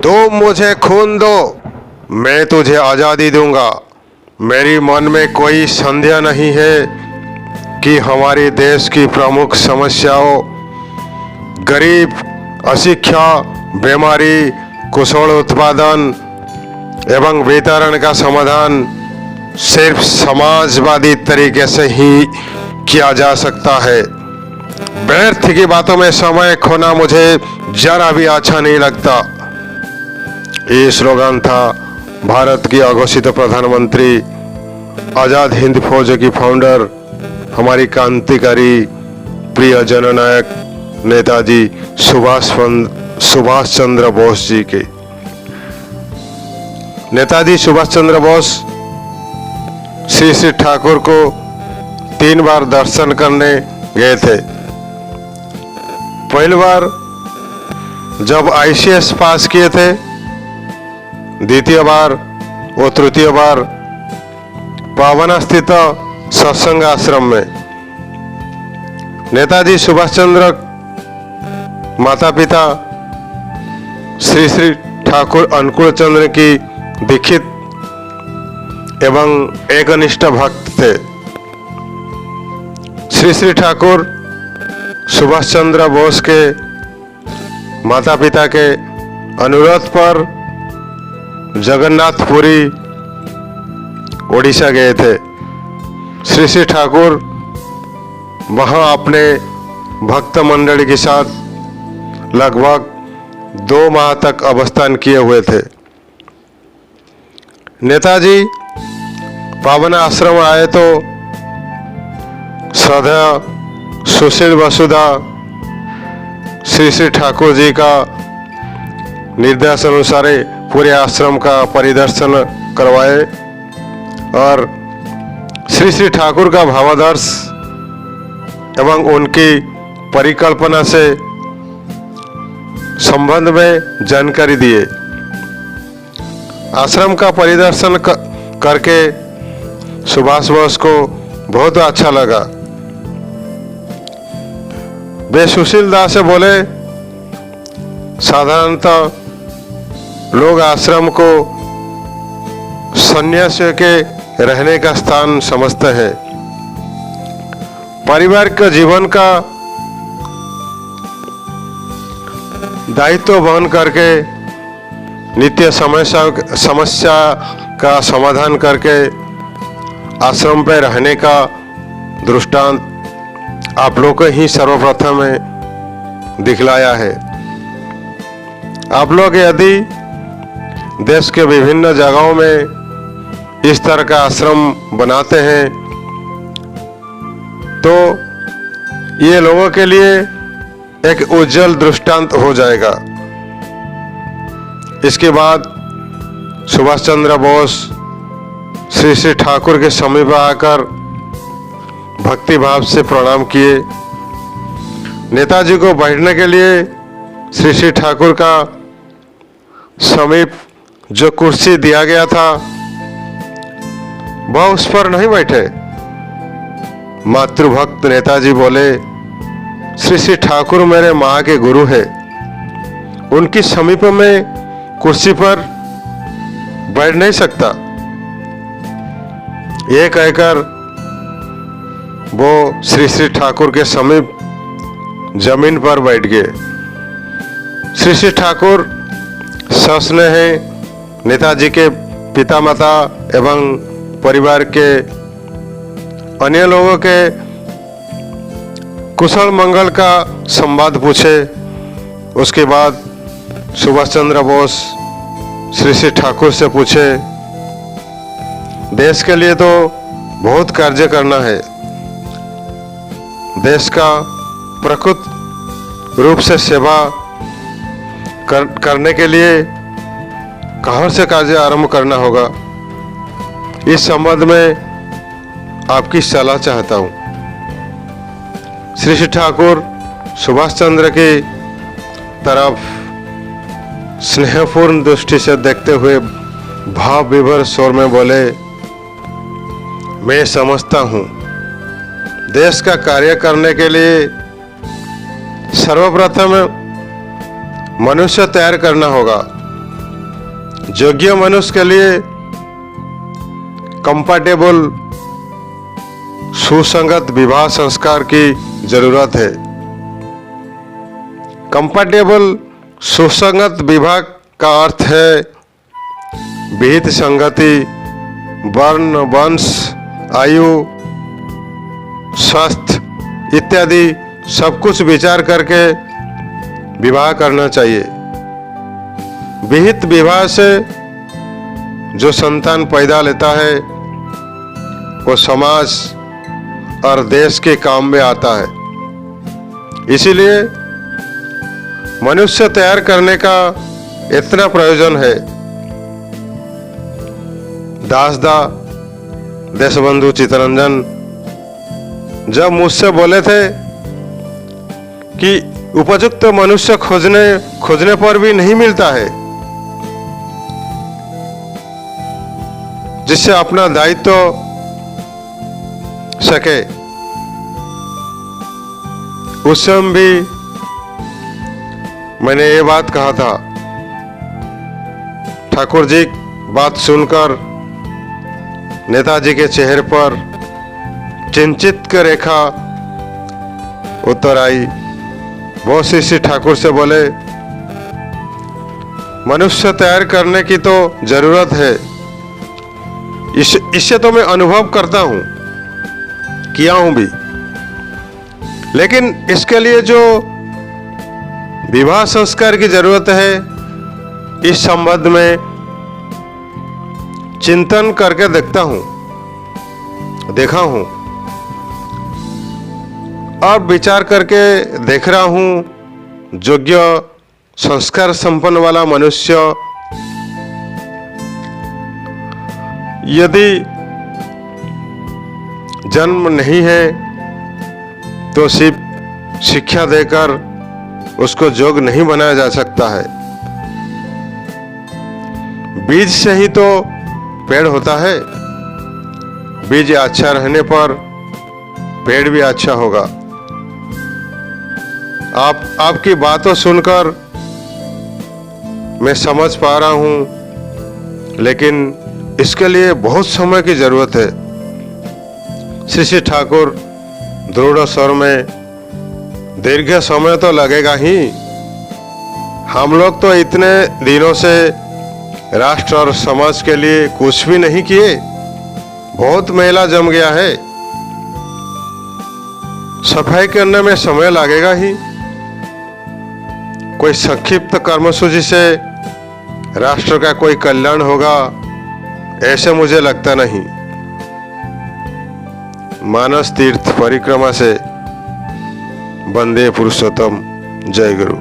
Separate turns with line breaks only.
तुम मुझे खून दो, मैं तुझे आज़ादी दूंगा। मेरी मन में कोई संदेह नहीं है कि हमारे देश की प्रमुख समस्याओं गरीब, अशिक्षा, बीमारी, कुशल उत्पादन एवं वितरण का समाधान सिर्फ समाजवादी तरीके से ही किया जा सकता है। व्यर्थ की बातों में समय खोना मुझे जरा भी अच्छा नहीं लगता। ये स्लोगन था भारत की अघोषित प्रधानमंत्री, आज़ाद हिंद फौज की फाउंडर, हमारी क्रांतिकारी प्रिय जननायक नेताजी सुभाष चंद्र बोस जी के। नेताजी सुभाष चंद्र बोस श्री श्री ठाकुर को 3 बार दर्शन करने गए थे। पहली बार जब ICS पास किए थे, द्वितीय बार और तृतीय बार पावना स्थित सत्संग आश्रम में। नेताजी सुभाष चंद्र माता पिता श्री श्री ठाकुर अनुकूल चंद्र की दीक्षित एवं एकनिष्ठ भक्त थे। श्री श्री ठाकुर सुभाष चंद्र बोस के माता पिता के अनुरोध पर जगन्नाथपुरी ओडिशा गए थे। श्री श्री ठाकुर वहां अपने भक्त मंडली के साथ लगभग 2 माह तक अवस्थान किए हुए थे। नेताजी पावन आश्रम आए तो श्रद्धा सुशील वसुधा श्री श्री ठाकुर जी का निर्देश अनुसार पूरे आश्रम का परिदर्शन करवाए और श्री श्री ठाकुर का भावादर्श एवं उनकी परिकल्पना से संबंध में जानकारी दिए। आश्रम का परिदर्शन करके सुभाष बोस को बहुत अच्छा लगा। वे सुशील दास से बोले, साधारणतः लोग आश्रम को सन्यासियों के रहने का स्थान समझते हैं। परिवार के जीवन का दायित्व वहन करके नित्य समस्या का समाधान करके आश्रम पे रहने का दृष्टांत आप लोग को ही सर्वप्रथम दिखलाया है। आप लोग यदि देश के विभिन्न जगहों में इस तरह का आश्रम बनाते हैं तो ये लोगों के लिए एक उज्जवल दृष्टांत हो जाएगा। इसके बाद सुभाष चंद्र बोस श्री श्री ठाकुर के समीप आकर भक्ति भाव से प्रणाम किए। नेताजी को बैठने के लिए श्री श्री ठाकुर का समीप जो कुर्सी दिया गया था वह उस पर नहीं बैठे। मातृभक्त नेताजी बोले, श्री श्री ठाकुर मेरे माँ के गुरु है, उनकी समीप में कुर्सी पर बैठ नहीं सकता। ये कहकर वो श्री श्री ठाकुर के समीप जमीन पर बैठ गए। श्री श्री ठाकुर सस्नेह हैं नेताजी के पिता माता एवं परिवार के अन्य लोगों के कुशल मंगल का संवाद पूछे। उसके बाद सुभाष चंद्र बोस श्री श्री ठाकुर से पूछे, देश के लिए तो बहुत कार्य करना है, देश का प्रकृत रूप से सेवा करने के लिए कहाँ से कार्य आरंभ करना होगा, इस संबंध में आपकी सलाह चाहता हूँ। श्री श्री ठाकुर सुभाष चंद्र की तरफ स्नेहपूर्ण दृष्टि से देखते हुए भाव विभोर स्वर में बोले, मैं समझता हूँ देश का कार्य करने के लिए सर्वप्रथम मनुष्य तैयार करना होगा, योग्य मनुष्य के लिए कंपैटिबल सुसंगत विवाह संस्कार की जरूरत है। कंपैटिबल सुसंगत विवाह का अर्थ है विहित संगति, वर्ण, वंश, आयु, स्वास्थ्य इत्यादि सब कुछ विचार करके विवाह करना चाहिए। विहित विवाह से जो संतान पैदा लेता है वो समाज और देश के काम में आता है। इसीलिए मनुष्य तैयार करने का इतना प्रयोजन है। दासदा देशबंधु चित्तरंजन जब मुझसे बोले थे कि उपयुक्त मनुष्य खोजने पर भी नहीं मिलता है जिससे अपना दायित्व सके, उस समय भी मैंने ये बात कहा था। ठाकुर जी बात सुनकर नेताजी के चेहरे पर चिंतित की रेखा उतर आई। वो श्री ठाकुर से बोले, मनुष्य तैयार करने की तो जरूरत है, इससे तो मैं अनुभव करता हूं, किया हूं भी, लेकिन इसके लिए जो विवाह संस्कार की जरूरत है इस संबंध में चिंतन करके देखा हूं। अब विचार करके देख रहा हूं, योग्य संस्कार संपन्न वाला मनुष्य यदि जन्म नहीं है तो सिर्फ शिक्षा देकर उसको योग्य नहीं बनाया जा सकता है। बीज से ही तो पेड़ होता है। बीज अच्छा रहने पर पेड़ भी अच्छा होगा। आपकी बातों सुनकर मैं समझ पा रहा हूं, लेकिन इसके लिए बहुत समय की जरूरत है। श्री ठाकुर दृढ़ स्वर में, दीर्घ समय तो लगेगा ही। हम लोग तो इतने दिनों से राष्ट्र और समाज के लिए कुछ भी नहीं किए, बहुत मेला जम गया है। सफाई करने में समय लगेगा ही। कोई संक्षिप्त कर्मसूची से राष्ट्र का कोई कल्याण होगा ऐसे मुझे लगता नहीं। मानस तीर्थ परिक्रमा से वंदे पुरुषोत्तम। जय गुरु।